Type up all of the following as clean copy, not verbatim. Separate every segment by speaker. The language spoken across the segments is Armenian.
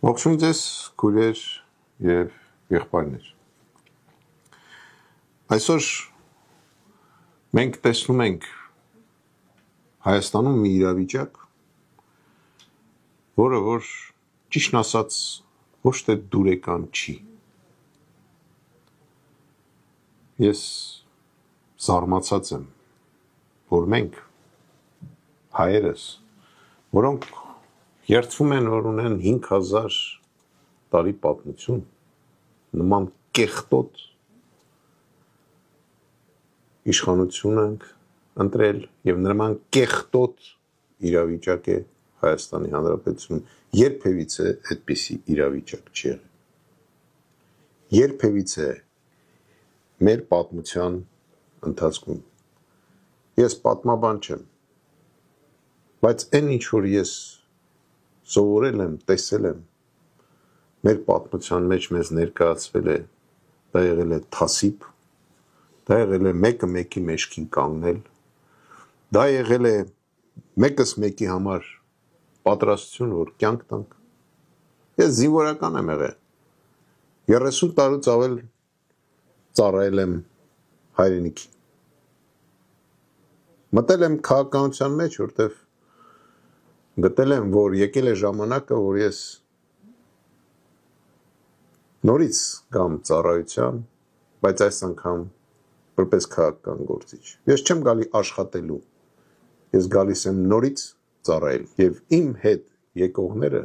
Speaker 1: Ողջույն ձեզ, քույրեր եւ եղբայրներ։ Այսօր մենք տեսնում ենք Հայաստանում մի իրավիճակ, որը ճիշտ ասած ոչ թե դուրեկան չի։ Ես զարմացած եմ, որ մենք հայերս, որոնք երդվում են, որ ունեն 5000 տարի պատմություն, նման կեղտոտ իշխանություն ենք ընտրել եւ նման կեղտոտ իրավիճակ է Հայաստանի Հանրապետությունում, երբևիցե այդպիսի իրավիճակ չի եղել։ Երբևիցե մեր պատմության ընթացքում ես պատմաբան չեմ, բայց այն ինչ որ ես սովորել եմ, տեսել եմ, մեր պատմության մեջ մեզ ներկայացվել է, դա եղել է թասիբ, դա եղել է մեկը մեկի մեջքին կանգնել, դա եղել է մեկս մեկի համար պատրաստություն, որ կյանք տանք։ Ես զինվորական եմ եղել, 30 տարուց ավել ծառայել եմ հայրենիքի։ Մտել եմ քաղաքականության մեջ, որտեղ գտել եմ, որ եկել է ժամանակը, որ ես նորից գամ ծառայության, բայց այս անգամ որպես քաղաքական գործիչ։ Ես չեմ գալի աշխատելու, ես գալիս եմ նորից ծառայել եւ իմ հետ եկողները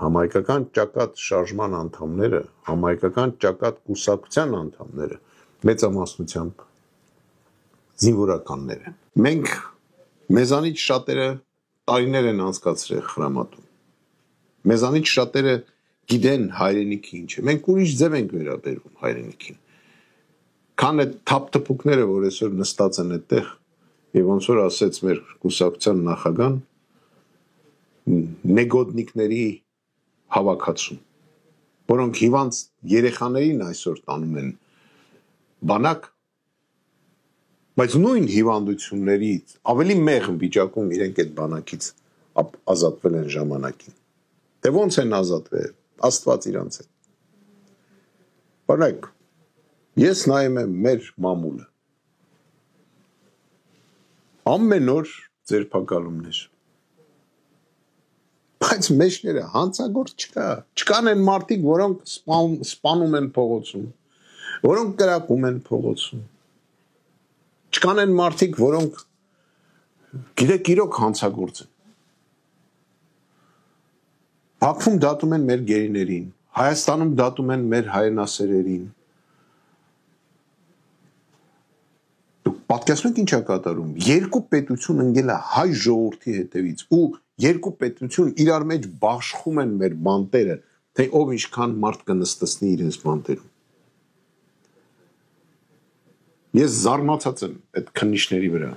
Speaker 1: համայնքական ճակատ շարժման անդամները, համայնքական ճակատ կուսակցության անդամները մեծամասնությամբ զինվորականներ են։ Մենք մեզանից շատերը տարիներ են անցկացրել խրամատում։ Մեզանից շատերը գիտեն հայրենիքը ինչ է։ Մենք ուրիշ ձև ենք վերաբերվում հայրենիքին։ Քան այդ թափթփուկները, որ այսօր նստած են այդտեղ, եւ ոնց որ ասեց մեր կուսակցության նախագահան, նեգոդնիկների հավաքածու, որոնք հիվանդ երեխաներին այսօր տանում են բանակ, բայց նույն հիվանդություններից ավելի մեղմ վիճակում իրենք այդ բանակից ազատվել են ժամանակին։ Դե ոնց են ազատվել, Աստված իրանց է։ Բարեք, ես նայում եմ մեր մամուլը։ Ամեն օր ձերբակալումներ։ Բայց մեջները հանցագործ չկա։ Չկան են մարդիկ, որոնք սպանում են փողոցում, որոնք կրակում են փողոցում։ Չկան են մարդիկ, որոնք գիտեք իրոք հանցագործ են։ Բաքվում դատում են մեր գերիներին, Հայաստանում դատում են մեր հայրենասերերին։ Դուք պատկերացնում եք ինչ է կատարում։ Երկու պետություն ընկել է հայ ժողովրդի հետևից ու երկու պետություն իրար մեջ բաշխում են մեր բանտերը, թե ով ինչքան մարդ կնստեցնի իրենց բանտերում։ Ես զարմացած եմ այդ քննիչների վրա։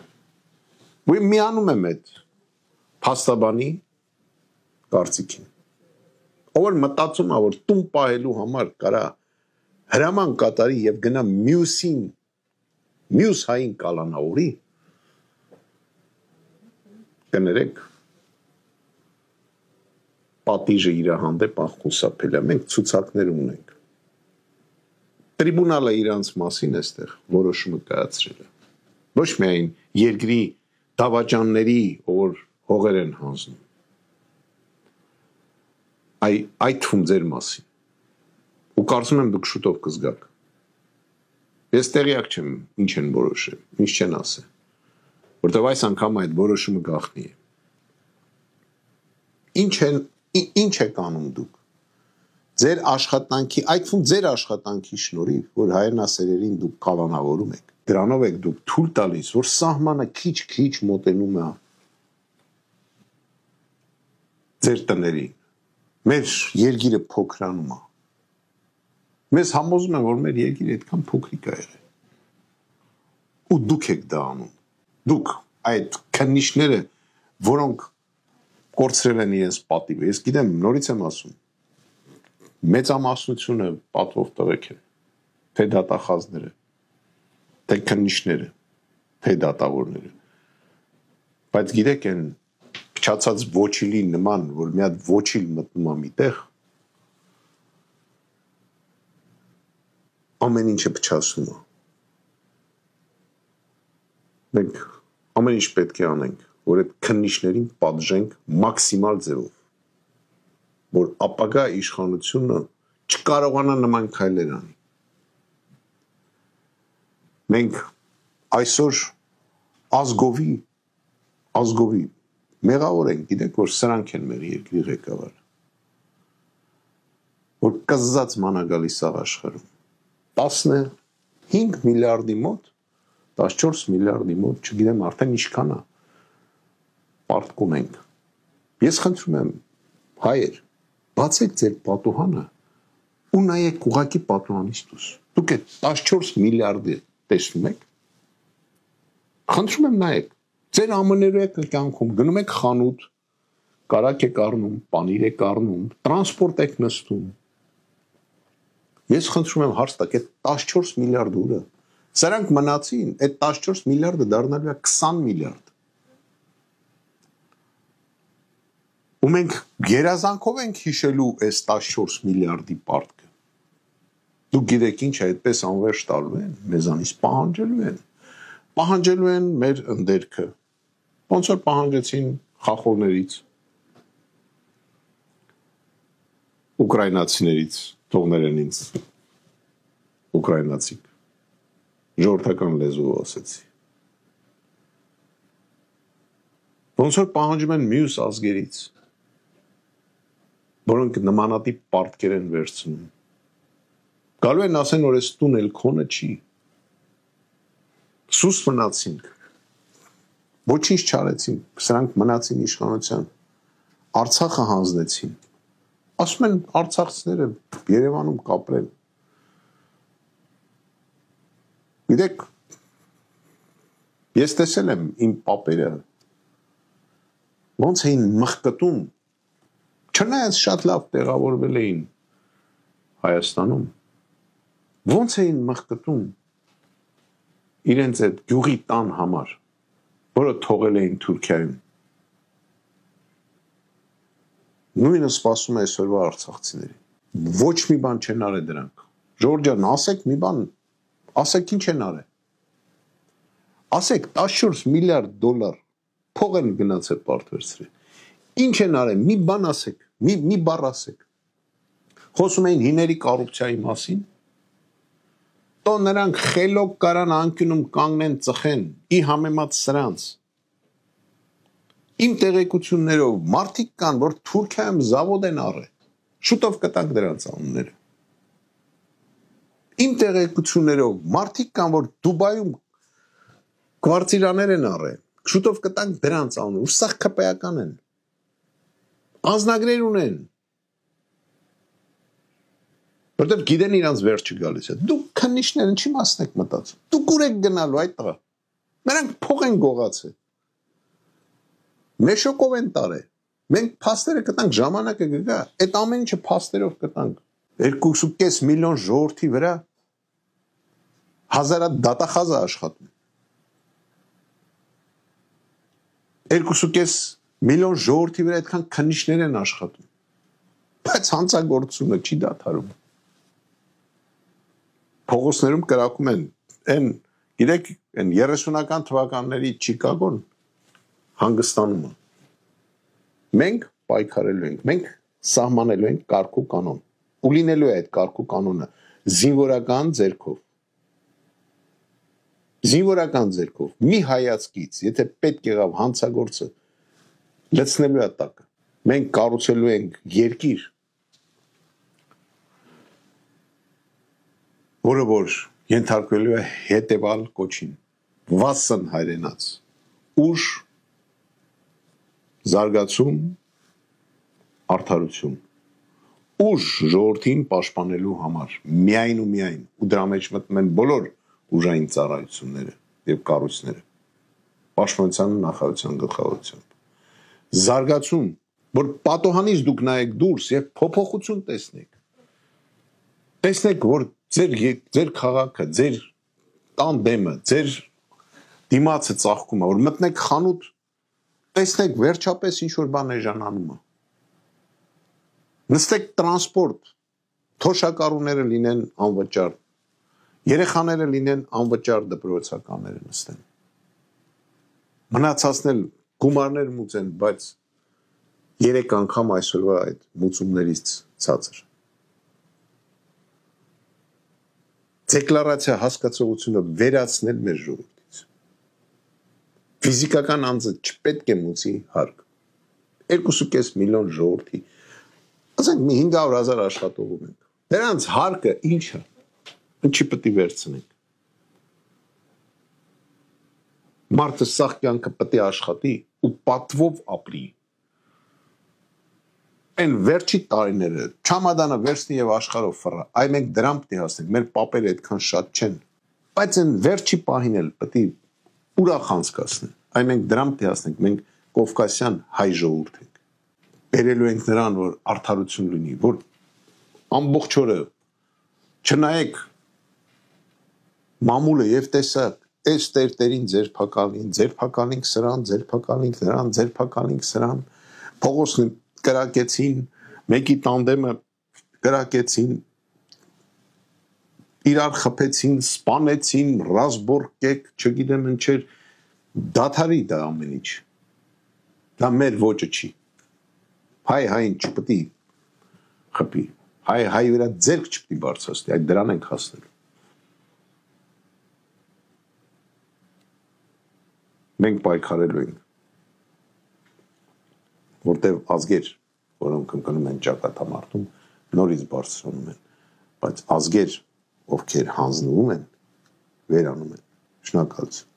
Speaker 1: Ու միանում եմ այդ փաստաբանի կարծիքին։ Ով մտածում է, որ տուն պահելու համար կարա հրաման կատարի եւ գնա մյուս հային կալանավորի, կներեք, պատիժը իր հանդեպ անխուսափելի է, մենք ցուցակներ ունենք։ Տրիբունալը իրանց մասին էստեղ որոշումը կայացրել է։ Ոչ միայն երկրի դավաճանների, որ հողեր են հանձնում, այդ թվում ձեր մասին։ Ու կարծում եմ դուք շուտով կզգաք։ Ես տեղյակ չեմ ինչ են որոշել, ինչ չեն ասել, որտեղ այս անգամ այդ որոշումը գաղտնի է։ Ինչ եք անում դուք։ Ձեր աշխատանքի, այդ թվում ձեր աշխատանքի շնորհիվ, որ հայրենասերերին դուք կալանավորում եք, դրանով եք դուք թույլ տալիս, որ սահմանը քիչ մոտենում է ձեր տներին։ Մեր երկիրը փոքրանում է։ Մեզ համոզում են, որ մեր երկիրը այդքան փոքրիկ է եղել։ Ու դուք եք դա անում։ Դուք այդ քննիչները, որոնք կորցրել են իրենց պատիվը։ Ես գիտեմ, նորից եմ ասում, մեծամասնությունը պատվով տղեկ են, թե դատախազները, թե քննիչները, թե դատավորները։ Բայց գիտեք, այն փչացած ոչիլի նման, որ մի հատ ոչիլ մտնում է միտեղ, ամեն ինչը փչացնում է։ Մենք ամեն ինչ պետք է անենք, որ այդ քննիչներին պատժենք մաքսիմալ ձևով, որ ապագա իշխանությունը չկարողանա նման քայլեր անի։ Մենք այսօր ազգովի մեղավոր ենք, գիտեք, որ սրանք են մեր երկրի ղեկավարը, որ կզզած ման է գալիս աղ աշխարհում, 15 միլիարդի մոտ, 14 միլիարդի մոտ, չգիտեմ արդեն ինչքան է, պարտքում ենք։ Ես խնդրում եմ, հայեր, բացեք ձեր պատուհանը ու նայեք ուղղակի պատուհանից դուրս։ Դուք այդ 14 միլիարդը տեսնում եք։ Խնդրում եմ նայեք, ձեր ամեներեք կյանքում գնում եք խանութ, կարակ եք առնում, պանիր եք առնում, տրանսպորտ եք նստում։ Ես խնդրում եմ հարց տակ, այդ 14 միլիարդ ուրը, սրանք մնացին, այդ 14 միլիարդը դառնալու է 20 միլիարդ։ Ու մենք երազանքով ենք հիշելու այս 14 միլիարդի պարտքը։ Դուք գիտեք ինչ է, այդպես անվերջ տալու են, մեզանից պահանջելու են մեր ընդերքը, ոնց որ պահանջեցին խախովներից, ուկրայնացիներից, թողներեն ինձ, ուկրայնացիք, ժողովրդական լեզվով ասեցի, ոնց որ պահանջում են մյուս ազգերից, որոնք նմանատիպ պարտքեր են վերցնում, գալու են ասեն, որ այս տուն էլ քոնը չի, սուս մնացինք, ոչինչ չարեցինք, սրանք մնացին իշխանության, Արցախը հանձնեցին, ասում են արցախցիները Երևանում կապրեն, գիտեք, ես տեսել եմ իմ պապերը, ոնց էին մխկտում, չնայած շատ լավ տեղավորվել էին Հայաստանում, ոնց էին մխկտում իրենց այդ գյուղի տան համար, որը թողել էին Թուրքիայում։ Նույնը սպասում է այսօրվա արցախցիներին։ Ոչ մի բան չեն արել դրանք։ Ժորժ ջան, ասեք մի բան, ասեք ինչ են արել։ Ասեք 14 միլիարդ դոլար փող են գնացել պարտվերցրել։ Ինչ են արել, մի բան ասեք, մի բառ ասեք։ Խոսում էին հիների կոռուպցիայի մասին։ Տո նրանք խելոք կարան անկյունում կանգնեն ծխեն, ի համեմատ սրանց։ Իմ տեղեկություններով մարդիկ կան, որ Թուրքիայում զավոդ են առել, շուտով կտանք դրանց անունները։ Իմ տեղեկություններով մարդիկ կան, որ Դուբայում կվարտիրաներ են առել, շուտով կտանք դրանց անունները, ու սա քպեական են, անձնագրեր ունեն, որտեվ գիտեն իրանց վերջը գալիս է։ Դուք քննիչները ինչի մասն եք մտածում։ Դուք ուր եք գնալու այդ տղա։ Նրանք փող են գողացել։ Մեշոկով են տարել։ Մենք փաստերը կտանք, ժամանակը կգա։ Այդ ամեն ինչը փաստերով կտանք։ 2.5 միլիոն ժողովրդի վրա հազարատ դատախազ է աշխատում։ 2.5 միլիոն ժողովրդի վրա այդքան քննիչներ են աշխատում։ Բայց հանցագործությունը չի դադարում։ Փողոցներում կրակում են, գիտեք, 30-ական թվականների Չիկագոն հանգստանում է։ Մենք պայքարելու ենք, մենք սահմանելու ենք կարգ ու կանոն, ու լինելու է այդ կարգ ու կանոնը զինվորական ձեռքով։ Զինվորական ձեռքով, մի հայացքից, եթե պետք եղավ հանցագործը, լցնելու է տակը։ Մենք կառուցելու ենք երկիր, որը որ ենթարկվելու է հետևալ կոչին, վասն հայրենաց, ուժ, զարգացում, արդարություն, ուժ ժողովրդին պաշտպանելու համար, միայն ու միայն, ու դրա մեջ մտնում են բոլոր ուժային ծառայությունները եւ կառույցները, պաշտպանության նախարարության գլխավորությամբ, զարգացում, որ պատոհանից դուք նայեք դուրս եւ փոփոխություն տեսնեք, որ ձեր քաղաքը, ձեր տան դեմը, ձեր դիմացը ծաղկում է, որ մտնեք խանութ, տեսնեք վերջապես ինչ որ բան էժանանում է։ Նստեք տրանսպորտ, թոշակառուները լինեն անվճար, երեխաները լինեն անվճար դպրոցականները նստեն։ Մնացածն էլ գումարներ մուծեն, բայց 3 անգամ այսօրվա այդ մուծումներից ցածր։ Դեկլարացիա հասկացողությունը վերացնել մեր ժողովրդից։ Ֆիզիկական անձը չպետք է մուծի հարկ։ 2.5 միլիոն ժողովրդի, ասենք մի 500,000 աշխատող ունենք։ Նրանց հարկը ինչ է։ Ինչի պետք է վերցնենք։ Մարդը սաղ կյանքը պետք է աշխատի ու պատվով ապրի։ Այն վերջի տարիները չամադանը վերցնի եւ աշխարհով ֆռա, այ մենք դրան պետք է հասնենք, մեր պապերը այդքան շատ չեն, բայց այն վերջի պահին էլ պետք է ուրախ անցկացնեն, այ մենք դրան պետք է հասնենք, մենք կովկասյան հայ ժողովուրդ ենք, բերելու ենք նրան, որ արդարություն լինի, որ ամբողջ օրը չնայեք մամուլը եւ տեսակ, այս տերտերին ձերբակալինք սրան, ձերբակալինք նրան, ձերբակալինք սրան, փողոցն կրակեցին, մեկի տանդեմը կրակեցին, իրար խփեցին, սպանեցին, ռազմորկեք, չգիտեմ ինչեր, դադարի դա ամեն ինչ։ Դա մեր ոճը չի։ Հայ-հային չպետք է խփի, հայ վրա ձեռք չպետք է բարձրացնի, այդ դրան ենք հասնելու։ Մենք պայքարելու ենք, որտեղ ազգեր, որոնք ընկնում են ճակատամարտում, նորից բարձրանում են, բայց ազգեր, ովքեր հանձնվում են, վերանում են։ Շնորհակալություն։